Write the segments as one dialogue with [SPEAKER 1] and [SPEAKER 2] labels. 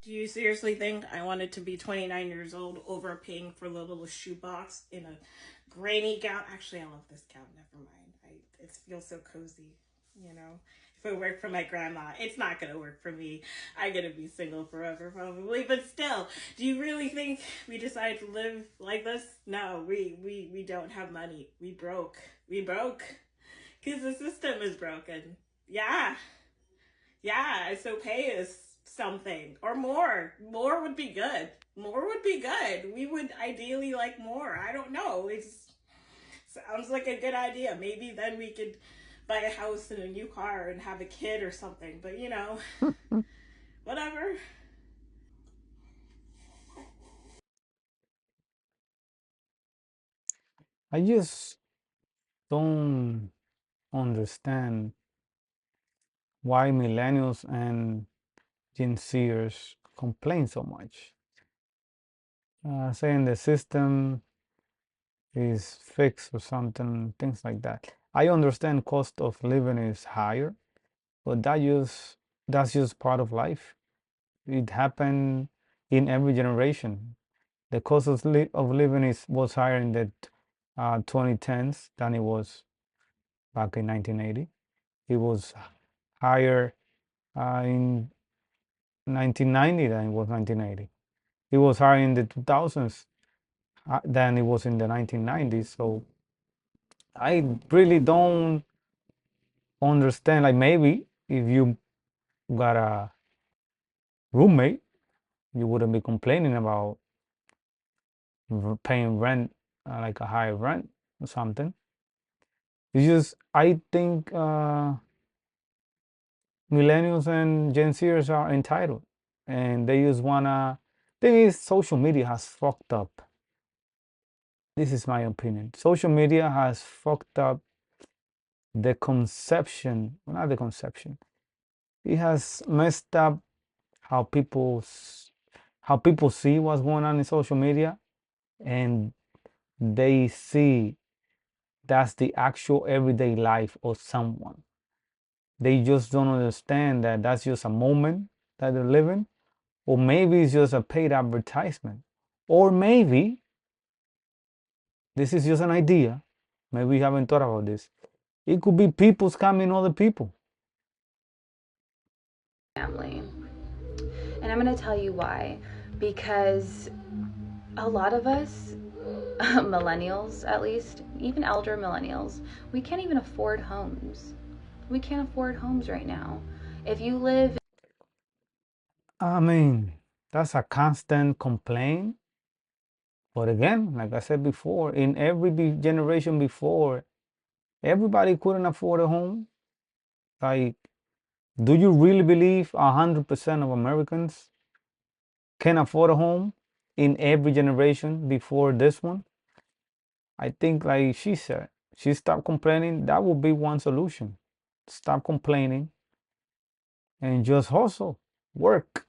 [SPEAKER 1] Do you seriously think I wanted to be 29 years old overpaying for a little shoebox in a granny gown? Actually, I love this gown. Never mind. It feels so cozy. You know, if it worked for my grandma, it's not gonna work for me. I'm gonna be single forever, probably. But still, do you really think we decided to live like this? No, we don't have money. We broke. We broke because the system is broken. Yeah, yeah, so pay us something or more. More would be good. More would be good. We would ideally like more. I don't know. It sounds like a good idea. Maybe then we could buy a house and a new car and have a kid or something. But whatever.
[SPEAKER 2] I just don't understand why millennials and Gen Zers complain so much, saying the system is fixed or something, things like that. I understand cost of living is higher, but that's just part of life. It happened in every generation. The cost of living was higher in the 2010s than it was back in 1980. It was higher in 1990 than it was 1980. It was higher in the 2000s than it was in the 1990s. So I really don't understand. Like maybe if you got a roommate, you wouldn't be complaining about paying rent, like a higher rent or something. It's just I think millennials and Gen Zers are entitled, and they just wanna. Thing is, social media has fucked up. This is my opinion. Social media has fucked up the conception, well, not the conception. It has messed up how people see what's going on in social media, and they see that's the actual everyday life of someone. They just don't understand that that's just a moment that they're living, or maybe it's just a paid advertisement, or maybe this is just an idea. Maybe we haven't thought about this. It could be people scamming other people.
[SPEAKER 3] Family. And I'm going to tell you why. Because a lot of us, millennials at least, even elder millennials, we can't even afford homes. We can't afford homes right now. If you live
[SPEAKER 2] I mean, that's a constant complaint. But again, like I said before, in every generation before, everybody couldn't afford a home. Like, do you really believe 100% of Americans can afford a home in every generation before this one? I think, like she said, she stopped complaining. That would be one solution. Stop complaining and just hustle, work,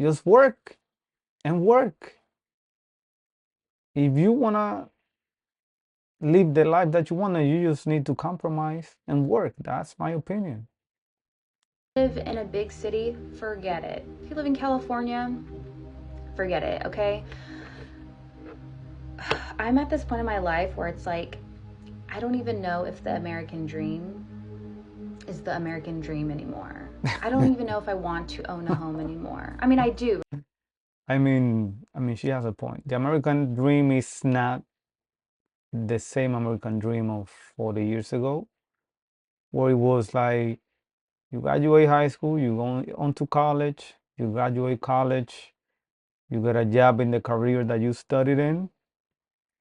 [SPEAKER 2] just work and work. If you wanna live the life that you wanna, you just need to compromise and work. That's my opinion.
[SPEAKER 3] live in a big city, forget it. If you live in California, forget it, okay? I'm at this point in my life where it's like, I don't even know if the American dream is the American dream anymore. I don't even know if I want to own a home anymore. I mean, I do.
[SPEAKER 2] I mean, she has a point. The American dream is not the same American dream of 40 years ago, where it was like you graduate high school, you go on to college, you graduate college, you get a job in the career that you studied in,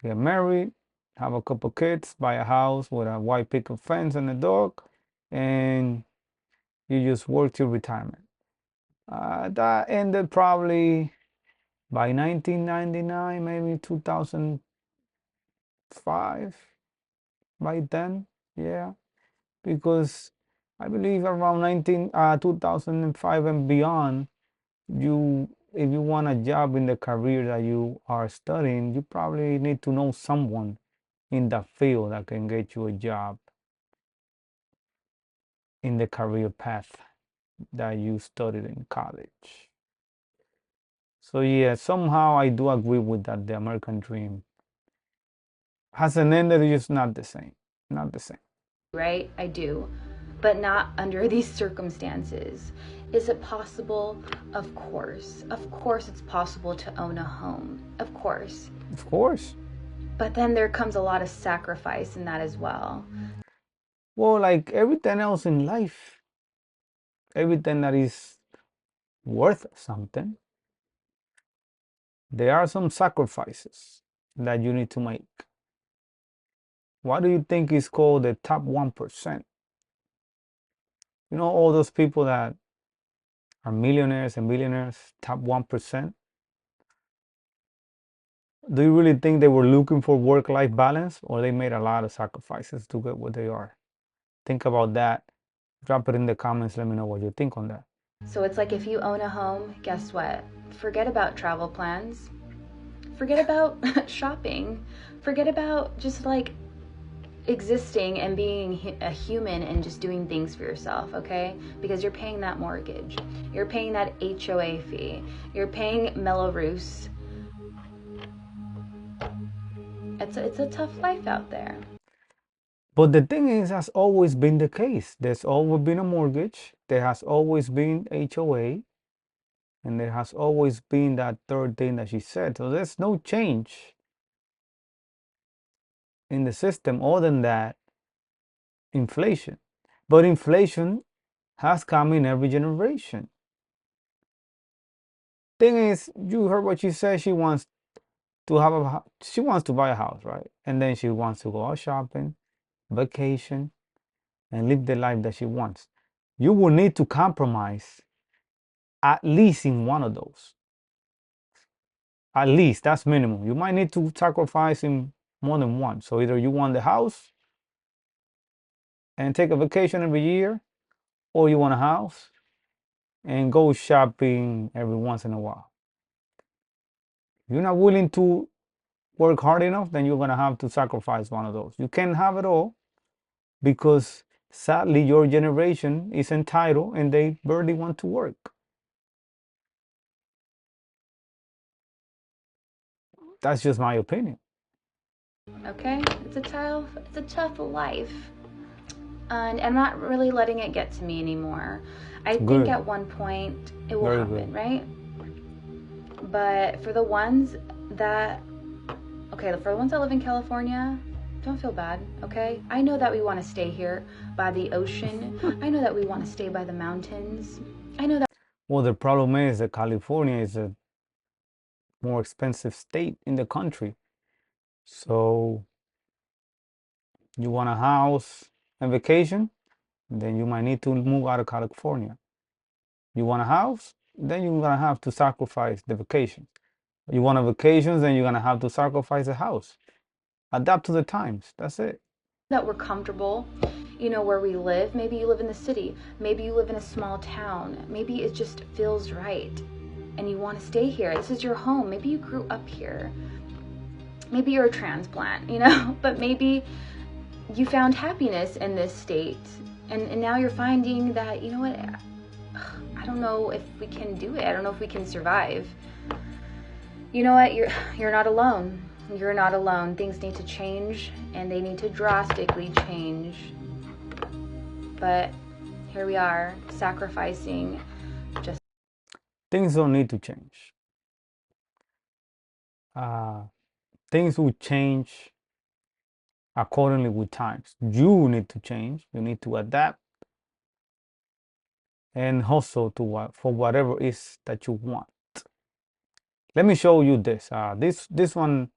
[SPEAKER 2] get married, have a couple kids, buy a house with a white picket fence and a dog, and you just work till retirement. That ended probably by 1999, maybe 2005, by then, yeah, because I believe around 2005 and beyond, you if you want a job in the career that you are studying, you probably need to know someone in that field that can get you a job in the career path. that you studied in college. So yeah, somehow I do agree with that. The American dream hasn't ended. It's just not the same. Not the same.
[SPEAKER 3] Right? I do. But not under these circumstances. Is it possible? Of course. Of course it's possible to own a home. Of course.
[SPEAKER 2] Of course.
[SPEAKER 3] But then there comes a lot of sacrifice in that as well.
[SPEAKER 2] Well, like everything else in life, everything that is worth something, there are some sacrifices that you need to make. What do you think is called the top 1%? You know, all those people that are millionaires and billionaires, top 1%? Do you really think they were looking for work-life balance, or they made a lot of sacrifices to get what they are? Think about that. Drop it in the comments. Let me know what you think on that.
[SPEAKER 3] So it's like if you own a home, guess what? Forget about travel plans. Forget about shopping. Forget about just like existing and being a human and just doing things for yourself, okay? Because you're paying that mortgage. You're paying that HOA fee. You're paying Melrose. It's a tough life out there.
[SPEAKER 2] But the thing is, that's always been the case. There's always been a mortgage. There has always been HOA. And there has always been that third thing that she said. So there's no change in the system other than that inflation. But inflation has come in every generation. Thing is, you heard what she said. She wants to buy a house, right? And then she wants to go out shopping, vacation, and live the life that she wants. You will need to compromise at least in one of those. At least, that's minimum. You might need to sacrifice in more than one. So either you want the house and take a vacation every year, or you want a house and go shopping every once in a while. If you're not willing to work hard enough, then you're going to have to sacrifice one of those. You can't have it all because sadly your generation is entitled and they barely want to work. That's just my opinion.
[SPEAKER 3] Okay, it's a tough life, and I'm not really letting it get to me anymore. I think at one point it will happen, right? But for the ones that, for the ones that live in California, don't feel bad, okay? I know that we want to stay here by the ocean. I know that we want to stay by the mountains. I know that.
[SPEAKER 2] Well, the problem is that California is a more expensive state in the country. So you want a house and vacation, then you might need to move out of California. You want a house, then you're going to have to sacrifice the vacation. You want a vacation, then you're going to have to sacrifice the house. Adapt to the times. That's it.
[SPEAKER 3] That we're comfortable, where we live. Maybe you live in the city. Maybe you live in a small town. Maybe it just feels right and you want to stay here. This is your home. Maybe you grew up here. Maybe you're a transplant, but maybe you found happiness in this state. And now you're finding that, you know what, I don't know if we can do it. I don't know if we can survive. You know what, you're not alone. You're not alone. Things need to change, and they need to drastically change. But here we are, sacrificing just.
[SPEAKER 2] Things don't need to change. Things will change accordingly with times. You need to change. You need to adapt and hustle for whatever it is that you want. Let me show you this. This one,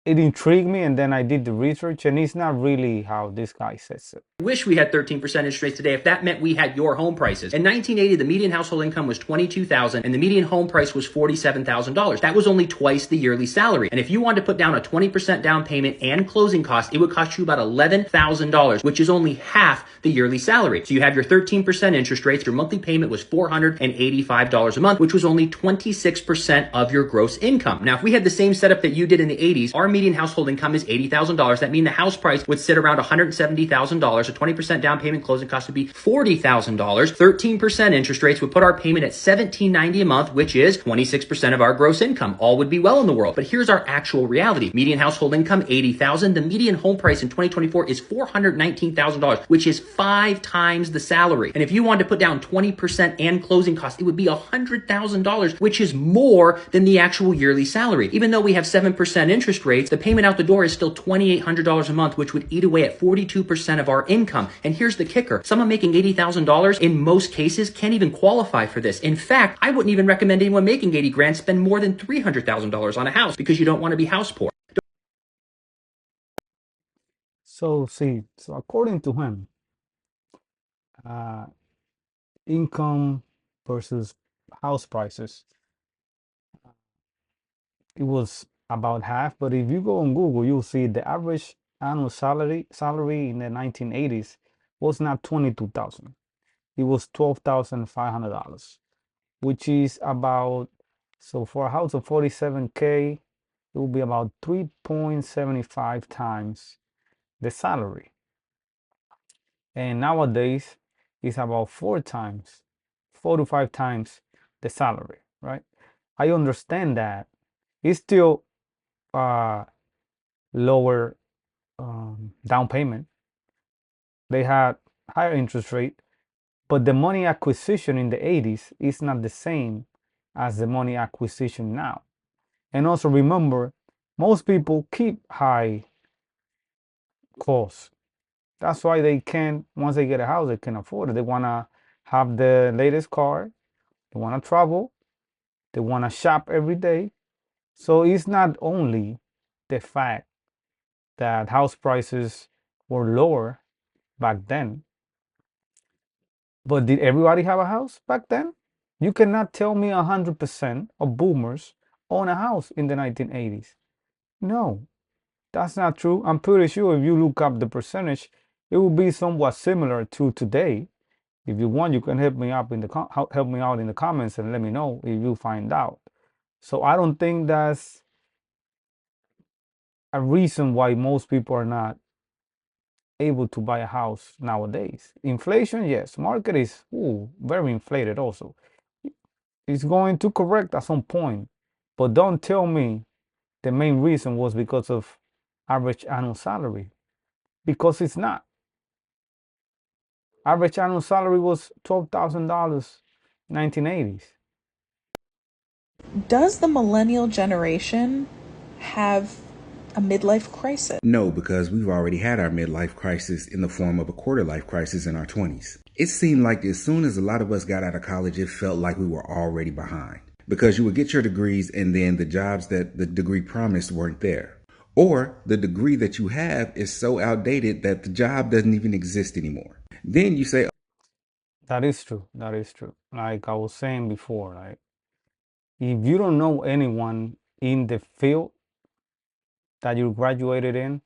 [SPEAKER 2] it intrigued me, and then I did the research, and it's not really how this guy says it.
[SPEAKER 4] I wish we had 13% interest rates today if that meant we had your home prices. In 1980, the median household income was $22,000 and the median home price was $47,000. That was only twice the yearly salary. And if you wanted to put down a 20% down payment and closing costs, it would cost you about $11,000, which is only half the yearly salary. So you have your 13% interest rates. Your monthly payment was $485 a month, which was only 26% of your gross income. Now, if we had the same setup that you did in the 80s, our median household income is $80,000, that means the house price would sit around $170,000. A 20% down payment closing cost would be $40,000. 13% interest rates would put our payment at $1,790 a month, which is 26% of our gross income. All would be well in the world. But here's our actual reality. Median household income, $80,000. The median home price in 2024 is $419,000, which is 5 times the salary. And if you wanted to put down 20% and closing costs, it would be $100,000, which is more than the actual yearly salary. Even though we have 7% interest rates, the payment out the door is still $2,800 a month, which would eat away at 42% of our income. And here's the kicker. Someone making $80,000 in most cases can't even qualify for this. In fact, I wouldn't even recommend anyone making 80 grand spend more than $300,000 on a house because you don't want to be house poor.
[SPEAKER 2] So see, so according to him, uh, income versus house prices, it was about half. But if you go on Google, you'll see the average annual salary in the 1980s was not 22,000. It was $12,500, which is about, so for a house of 47K, it will be about 3.75 times the salary. And nowadays, it's about 4 to 5 times the salary, right? I understand that it's still lower down payment. They had higher interest rate, but the money acquisition in the 80s is not the same as the money acquisition now. And also remember, most people keep high costs. That's why they can't, once they get a house, they can afford it. They want to have the latest car, they want to travel, they want to shop every day. So it's not only the fact that house prices were lower back then, but did everybody have a house back then? You cannot tell me 100% of boomers own a house in the 1980s. No, that's not true. I'm pretty sure if you look up the percentage, it will be somewhat similar to today. If you want, you can help me out in the comments and let me know if you find out. So I don't think that's a reason why most people are not able to buy a house nowadays. Inflation, yes. Market is very inflated also. It's going to correct at some point, but don't tell me the main reason was because of average annual salary, because it's not. Average annual salary was $12,000 1980s.
[SPEAKER 5] Does the millennial generation have a midlife crisis?
[SPEAKER 6] No, because we've already had our midlife crisis in the form of a quarter life crisis in our 20s. It seemed like as soon as a lot of us got out of college, it felt like we were already behind. Because you would get your degrees and then the jobs that the degree promised weren't there. Or the degree that you have is so outdated that the job doesn't even exist anymore. Then you say,
[SPEAKER 2] that is true. That is true. Like I was saying before, like if you don't know anyone in the field that you graduated in,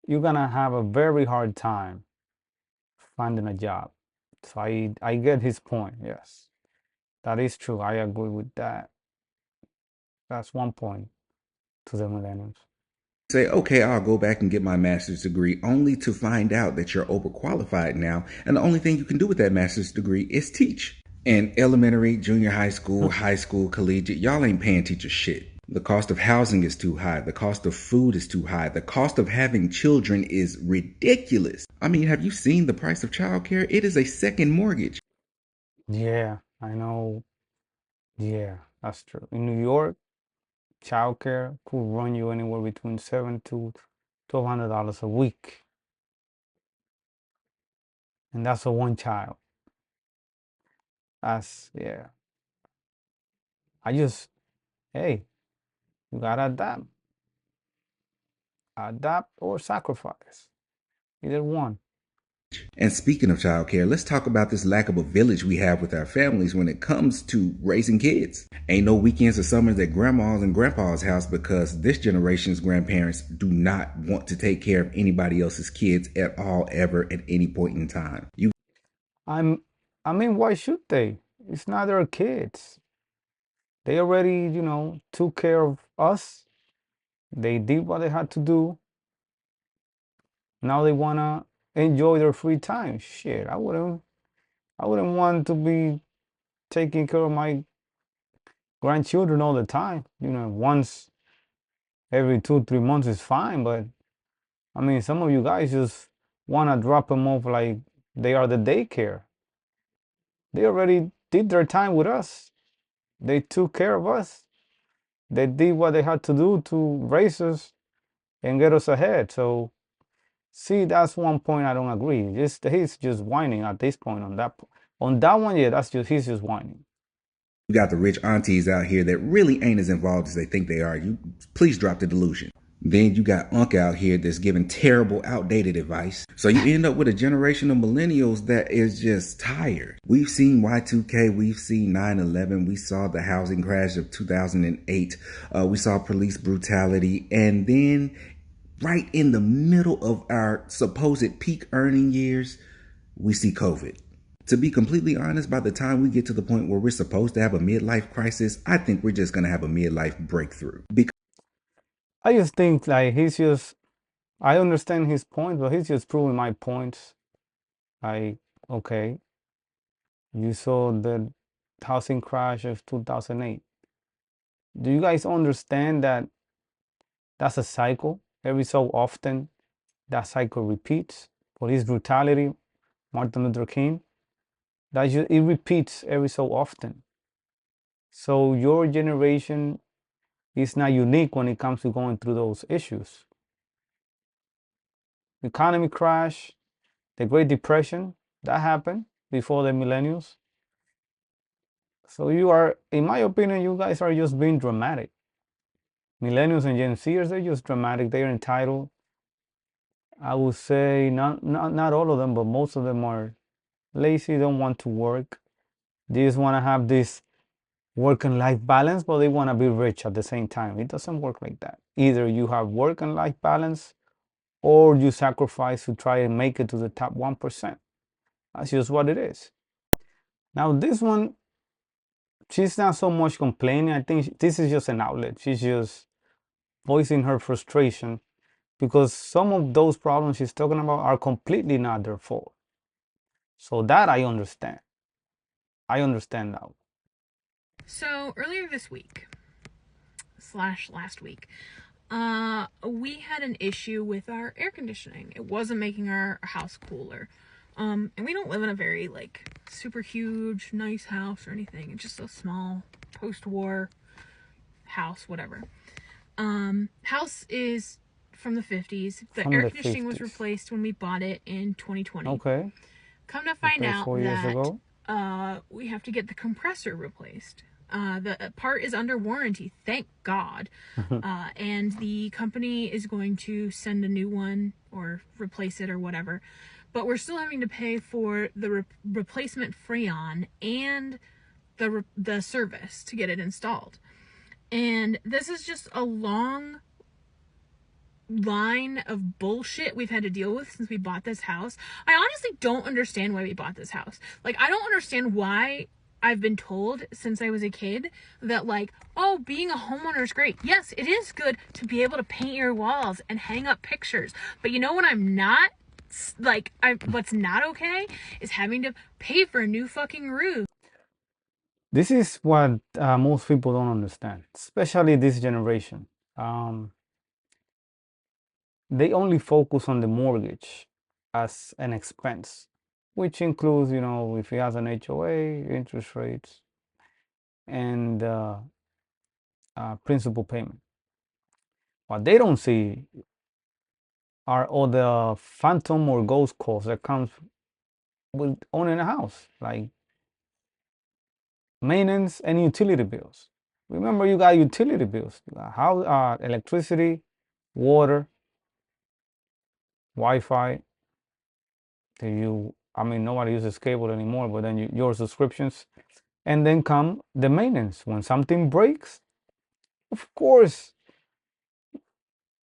[SPEAKER 2] you're gonna have a very hard time finding a job. So I get his point. Yes, that is true. I agree with that. That's one point to the millennials.
[SPEAKER 6] say, okay, I'll go back and get my master's degree, only to find out that you're overqualified now. And the only thing you can do with that master's degree is teach. In elementary, junior high school, collegiate, y'all ain't paying teachers shit. The cost of housing is too high. The cost of food is too high. The cost of having children is ridiculous. I mean, have you seen the price of childcare? It is a second mortgage.
[SPEAKER 2] Yeah, I know. Yeah, that's true. In New York, childcare could run you anywhere between $700 to $1,200 a week, and that's for one child. Yeah. Hey, you gotta adapt or sacrifice, either one.
[SPEAKER 6] And speaking of childcare, let's talk about this lack of a village we have with our families when it comes to raising kids. Ain't no weekends or summers at grandma's and grandpa's house because this generation's grandparents do not want to take care of anybody else's kids at all, ever, at any point in time.
[SPEAKER 2] I mean, why should they? It's not their kids. They already, took care of us They did what they had to do. Now they wanna enjoy their free time. Shit, I wouldn't want to be taking care of my grandchildren all the time. Once every 2-3 months is fine, but I mean, some of you guys just wanna drop them off like they are the daycare. They already did their time with us. They took care of us. They did what they had to do to raise us and get us ahead. So, see, that's one point I don't agree. He's just whining at this point on that. On that one, yeah, he's just whining.
[SPEAKER 6] You got the rich aunties out here that really ain't as involved as they think they are. You please drop the delusion. Then you got Unc out here that's giving terrible, outdated advice. So you end up with a generation of millennials that is just tired. We've seen Y2K, we've seen 9/11, we saw the housing crash of 2008, we saw police brutality, and then right in the middle of our supposed peak earning years, we see COVID. To be completely honest, by the time we get to the point where we're supposed to have a midlife crisis, I think we're just going to have a midlife breakthrough.
[SPEAKER 2] I just think like I understand his point, but he's just proving my points. Like, okay, you saw the housing crash of 2008. Do you guys understand that that's a cycle? Every so often, that cycle repeats. Police brutality, Martin Luther King, it repeats every so often. So your generation is not unique when it comes to going through those issues. Economy crash, the Great Depression, that happened before the millennials. So in my opinion, you guys are just being dramatic. Millennials and Gen Zers, they're just dramatic. They're entitled. I would say not all of them, but most of them are lazy, don't want to work. They just want to have this work and life balance, but they want to be rich at the same time. It doesn't work like that. Either you have work and life balance or you sacrifice to try and make it to the top 1%. That's just what it is. Now, this one, she's not so much complaining. I think this is just an outlet. She's just voicing her frustration because some of those problems she's talking about are completely not their fault. So that I understand. I understand now.
[SPEAKER 7] So earlier this week / last week, we had an issue with our air conditioning. It wasn't making our house cooler. And we don't live in a very like super huge, nice house or anything. It's just a small post-war house, whatever. House is from the 50s. The air conditioning was replaced when we bought it in 2020.
[SPEAKER 2] Okay.
[SPEAKER 7] Come to find out
[SPEAKER 2] 4 years ago.
[SPEAKER 7] We have to get the compressor replaced. The part is under warranty, thank God. And the company is going to send a new one or replace it or whatever. But we're still having to pay for the replacement Freon and the service to get it installed. And this is just a long line of bullshit we've had to deal with since we bought this house. I honestly don't understand why we bought this house. Like, I don't understand why I've been told since I was a kid that like, oh, being a homeowner is great. Yes, it is good to be able to paint your walls and hang up pictures. But you know what I'm not? Like, what's not okay is having to pay for a new fucking roof.
[SPEAKER 2] This is what most people don't understand, especially this generation. They only focus on the mortgage as an expense, which includes, if he has an HOA, interest rates, and principal payment. What they don't see are all the phantom or ghost costs that comes with owning a house, like maintenance and utility bills. Remember, you got utility bills, how electricity, water, Wi-Fi. Nobody uses cable anymore, but then your subscriptions, and then come the maintenance. When something breaks, of course,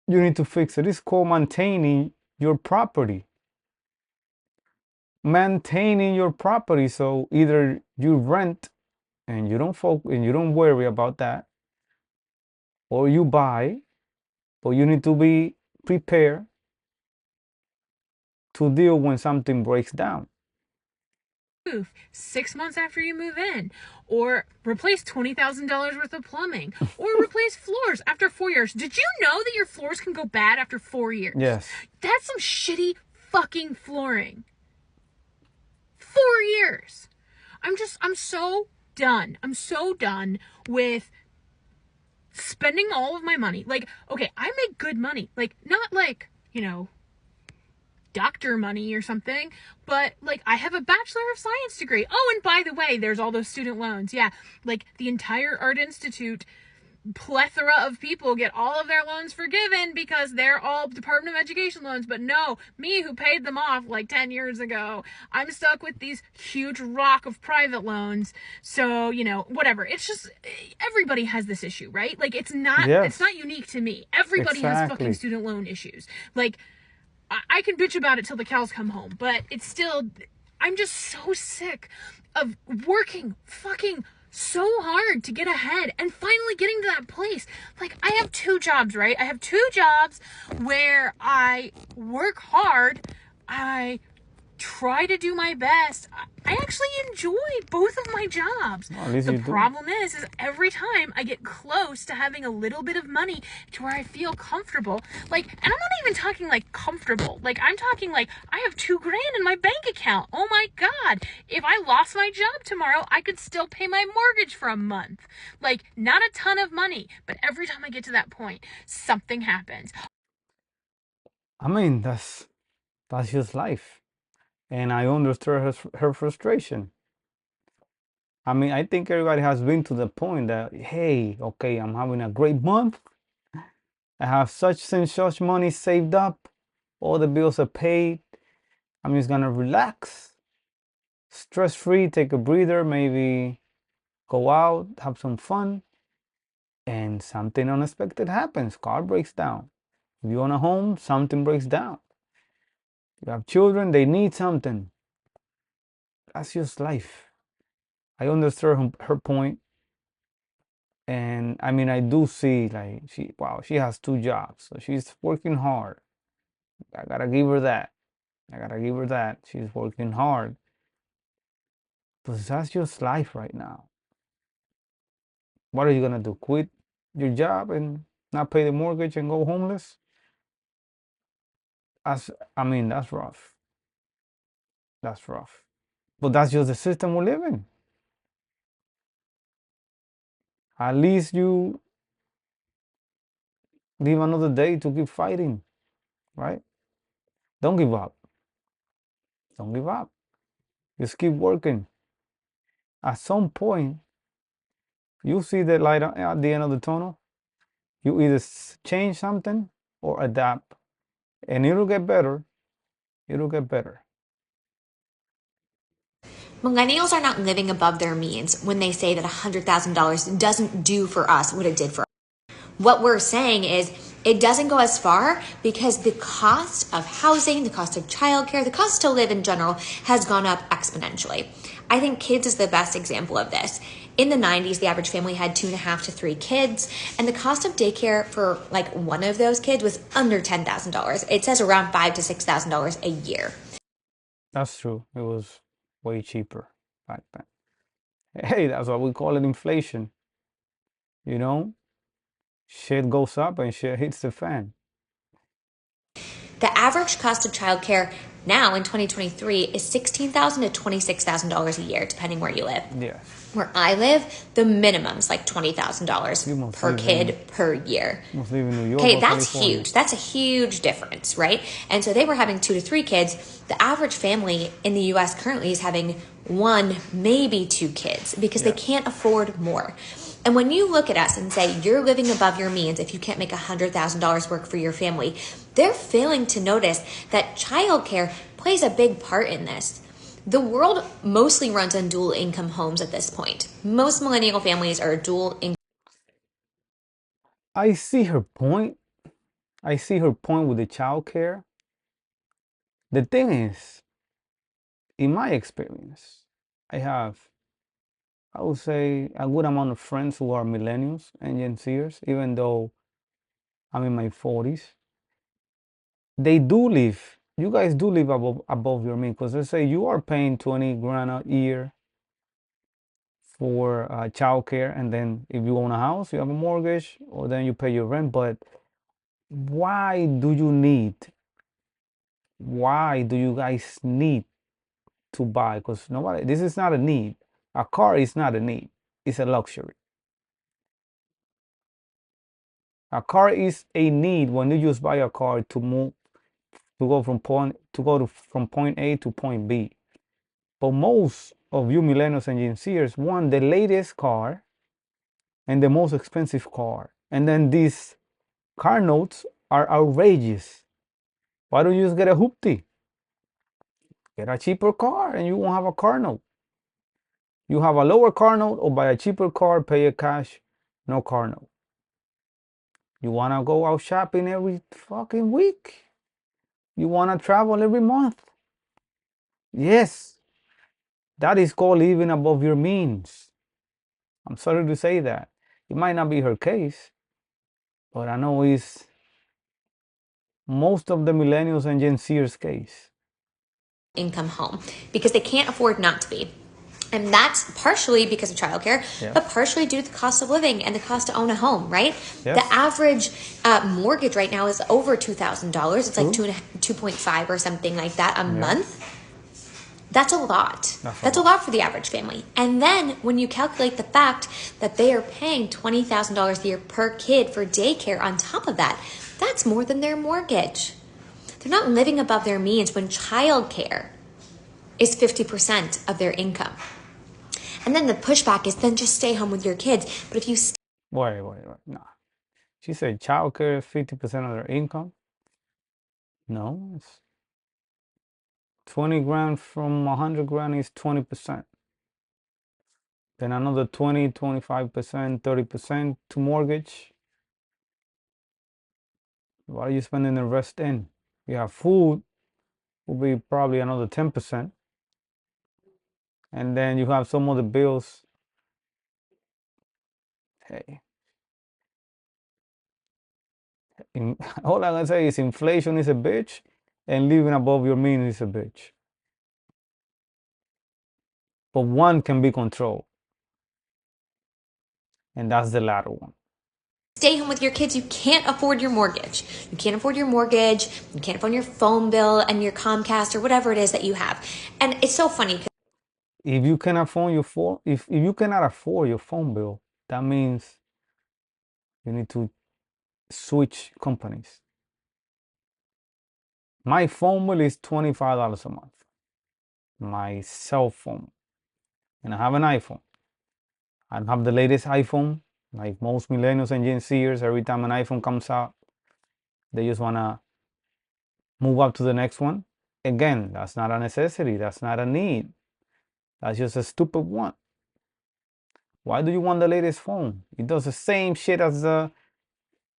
[SPEAKER 2] you need to fix it. It's called maintaining your property. Maintaining your property. So either you rent and you don't worry about that, or you buy, but you need to be prepared to deal when something breaks down.
[SPEAKER 7] 6 months after you move in, or replace $20,000 worth of plumbing, or replace floors after 4 years. Did you know that your floors can go bad after 4 years?
[SPEAKER 2] Yes.
[SPEAKER 7] That's some shitty fucking flooring. 4 years. I'm so done. I'm so done with spending all of my money. Like, okay, I make good money. Like, not like, doctor money or something, but like I have a Bachelor of Science degree. Oh, and by the way, there's all those student loans. Yeah, like the entire Art Institute plethora of people get all of their loans forgiven because they're all Department of Education loans. But no, me who paid them off like 10 years ago, I'm stuck with these huge rock of private loans. So, whatever. It's just everybody has this issue, right? Like it's not unique to me. Everybody has fucking student loan issues. Like I can bitch about it till the cows come home, but it's still, I'm just so sick of working fucking so hard to get ahead and finally getting to that place. Like, I have 2 jobs, right? I have 2 jobs where I work hard. I try to do my best. I actually enjoy both of my jobs.
[SPEAKER 2] Well, at least
[SPEAKER 7] the problem is every time I get close to having a little bit of money to where I feel comfortable, like, and I'm not even talking like comfortable. Like, I'm talking like I have $2,000 in my bank account. Oh my God. If I lost my job tomorrow, I could still pay my mortgage for a month. Like, not a ton of money, but every time I get to that point, something happens.
[SPEAKER 2] I mean, that's just life. And I understand her frustration. I mean, I think everybody has been to the point that, hey, okay, I'm having a great month. I have such and such money saved up. All the bills are paid. I'm just gonna relax, stress-free, take a breather, maybe go out, have some fun. And something unexpected happens. Car breaks down. If you own a home, something breaks down. You have children, they need something. That's just life. I understand her point. And I mean, I do see like she has 2 jobs, so she's working hard. I gotta give her that. She's working hard. But that's just life right now. What are you gonna do? Quit your job and not pay the mortgage and go homeless? That's rough. That's rough. But that's just the system we live in. At least you live another day to keep fighting, right? Don't give up. Don't give up. Just keep working. At some point, you see the light at the end of the tunnel. You either change something or adapt, and it'll get better. It'll get better.
[SPEAKER 8] Millennials are not living above their means when they say that $100,000 doesn't do for us what it did for us. What we're saying is it doesn't go as far because the cost of housing, the cost of childcare, the cost to live in general has gone up exponentially. I think kids is the best example of this. In the 90s, the average family had 2.5 to 3 kids, and the cost of daycare for like one of those kids was under $10,000. It says around $5,000 to $6,000 a year.
[SPEAKER 2] That's true. It was way cheaper back then. Hey, that's what we call it inflation. Shit goes up and shit hits the fan.
[SPEAKER 8] The average cost of childcare now in 2023 is $16,000 to $26,000 a year, depending where you live.
[SPEAKER 2] Yes.
[SPEAKER 8] Where I live, the minimum's like $20,000 per kid per year.
[SPEAKER 2] You must live in New York.
[SPEAKER 8] Okay, that's huge. That's a huge difference, right? And so they were having 2 to 3 kids. The average family in the U.S. currently is having 1, maybe 2 kids because they can't afford more. And when you look at us and say you're living above your means if you can't make $100,000 work for your family, they're failing to notice that childcare plays a big part in this. The world mostly runs on dual income homes at this point. Most millennial families are dual income.
[SPEAKER 2] I see her point. I see her point with the childcare. The thing is, in my experience, I would say, a good amount of friends who are millennials and Gen Zers, even though I'm in my 40s. They do live. You guys do live above your means, because let's say you are paying 20 grand a year for childcare, and then if you own a house, you have a mortgage, or then you pay your rent. But why do you need? Why do you guys need to buy? Because nobody. This is not a need. A car is not a need. It's a luxury. A car is a need when you just buy a car to move, to go from point A to point B. But most of you millennials and Gen Zers want the latest car and the most expensive car. And then these car notes are outrageous. Why don't you just get a hoopty? Get a cheaper car and you won't have a car note. You have a lower car note, or buy a cheaper car, pay a cash, no car note. You want to go out shopping every fucking week. You want to travel every month. Yes, that is called living above your means. I'm sorry to say that. It might not be her case, but I know it's most of the millennials and Gen Zers case.
[SPEAKER 8] Income home because they can't afford not to be. And that's partially because of childcare, but partially due to the cost of living and the cost to own a home, right?
[SPEAKER 2] Yes.
[SPEAKER 8] The average mortgage right now is over $2,000. It's like 2.5 or something like that a month. That's a lot. That's a lot for the average family. And then when you calculate the fact that they are paying $20,000 a year per kid for daycare on top of that, that's more than their mortgage. They're not living above their means when childcare is 50% of their income. And then the pushback is then just stay home with your kids. But if you
[SPEAKER 2] Wait. No. She said childcare is 50% of their income. No, it's 20 grand from 100 grand is 20%. Then another 20, 25%, 30% to mortgage. What are you spending the rest in? You have food, will be probably another 10%. And then you have some other bills. Hey, all I can say is inflation is a bitch, and living above your means is a bitch. But one can be controlled, and that's the latter one.
[SPEAKER 8] stay home with your kids, you can't afford your mortgage. You can't afford your mortgage. You can't afford your phone bill and your Comcast or whatever it is that you have. And it's so funny.
[SPEAKER 2] If you cannot afford your phone, if you cannot afford your phone bill, that means you need to switch companies. My phone bill is $25 a month. My cell phone, and I have an iPhone. I don't have the latest iPhone, like most millennials and Gen Zers. Every time an iPhone comes out, they just wanna move up to the next one. Again, that's not a necessity. That's not a need. That's just a stupid want. Why do you want the latest phone? It does the same shit as the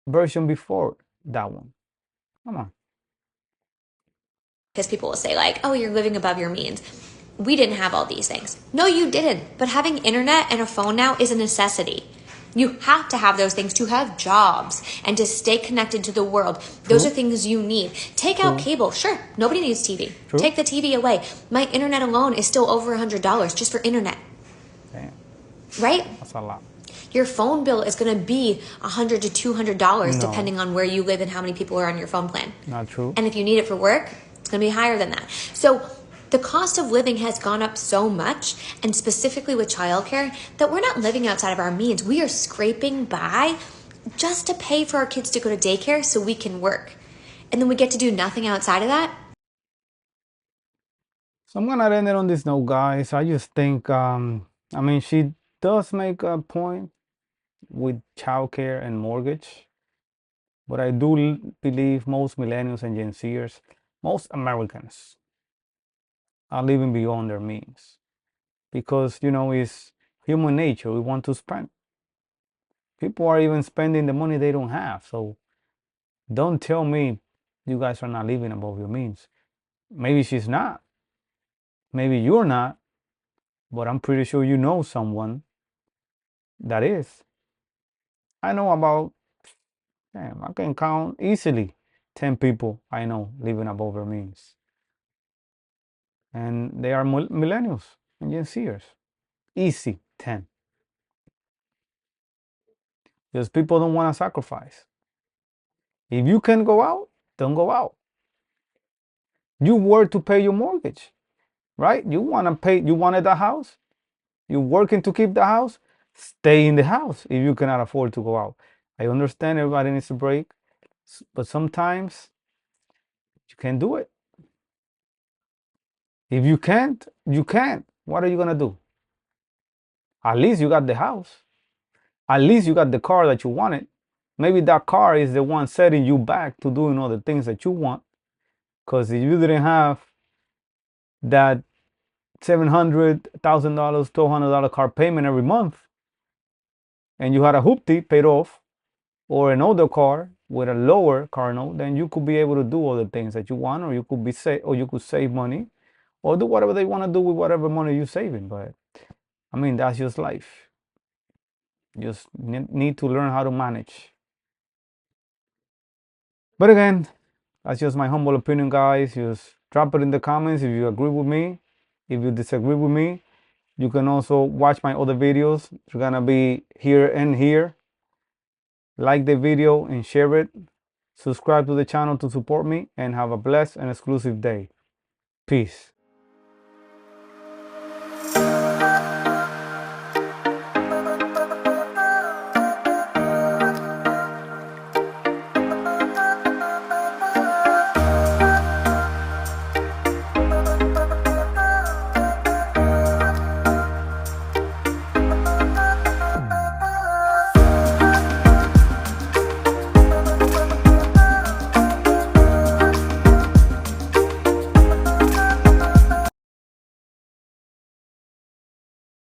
[SPEAKER 2] version before that one. Come on.
[SPEAKER 8] Because people will say like, oh, you're living above your means. We didn't have all these things. No, you didn't. But having internet and a phone now is a necessity. You have to have those things to have jobs and to stay connected to the world. Those are things you need. Take out cable. Sure, nobody needs TV. Take the TV away. My internet alone is still over $100 just for internet.
[SPEAKER 2] Damn.
[SPEAKER 8] Right?
[SPEAKER 2] That's a lot.
[SPEAKER 8] Your phone bill is going to be $100 to $200 depending on where you live and how many people are on your phone plan.
[SPEAKER 2] Not true.
[SPEAKER 8] And if you need it for work, it's going to be higher than that. So the cost of living has gone up so much, and specifically with childcare, that we're not living outside of our means. We are scraping by just to pay for our kids to go to daycare so we can work. And then we get to do nothing outside of that.
[SPEAKER 2] So I'm gonna end it on this note, guys. I just think, she does make a point with childcare and mortgage, but I do believe most millennials and Gen Zers, most Americans, are living beyond their means, because it's human nature. We want to spend. People are even spending the money they don't have. So don't tell me you guys are not living above your means. Maybe she's not. Maybe you're not. But I'm pretty sure you know someone that is. I know about Damn, I can count easily 10 people I know living above their means. And they are millennials and Gen Zers. Easy 10. Because people don't want to sacrifice. If you can go out, don't go out. You work to pay your mortgage, right? You want to pay, you wanted the house, you're working to keep the house, stay in the house if you cannot afford to go out. I understand everybody needs a break, but sometimes you can't do it. If you can't, you can't. What are you going to do? At least you got the house. At least you got the car that you wanted. Maybe that car is the one setting you back to doing all the things that you want. Because if you didn't have that $700,000, $1,200 car payment every month, and you had a hoopty paid off, or an older car with a lower car note, then you could be able to do all the things that you want, or you could be or you could save money, or do whatever they want to do with whatever money you're saving. But I mean, that's just life. You just need to learn how to manage. But again, that's just my humble opinion, guys. Just drop it in the comments if you agree with me. If you disagree with me, you can also watch my other videos. They're gonna be here and here. Like the video and share it. Subscribe to the channel to support me, and have a blessed and exclusive day. Peace.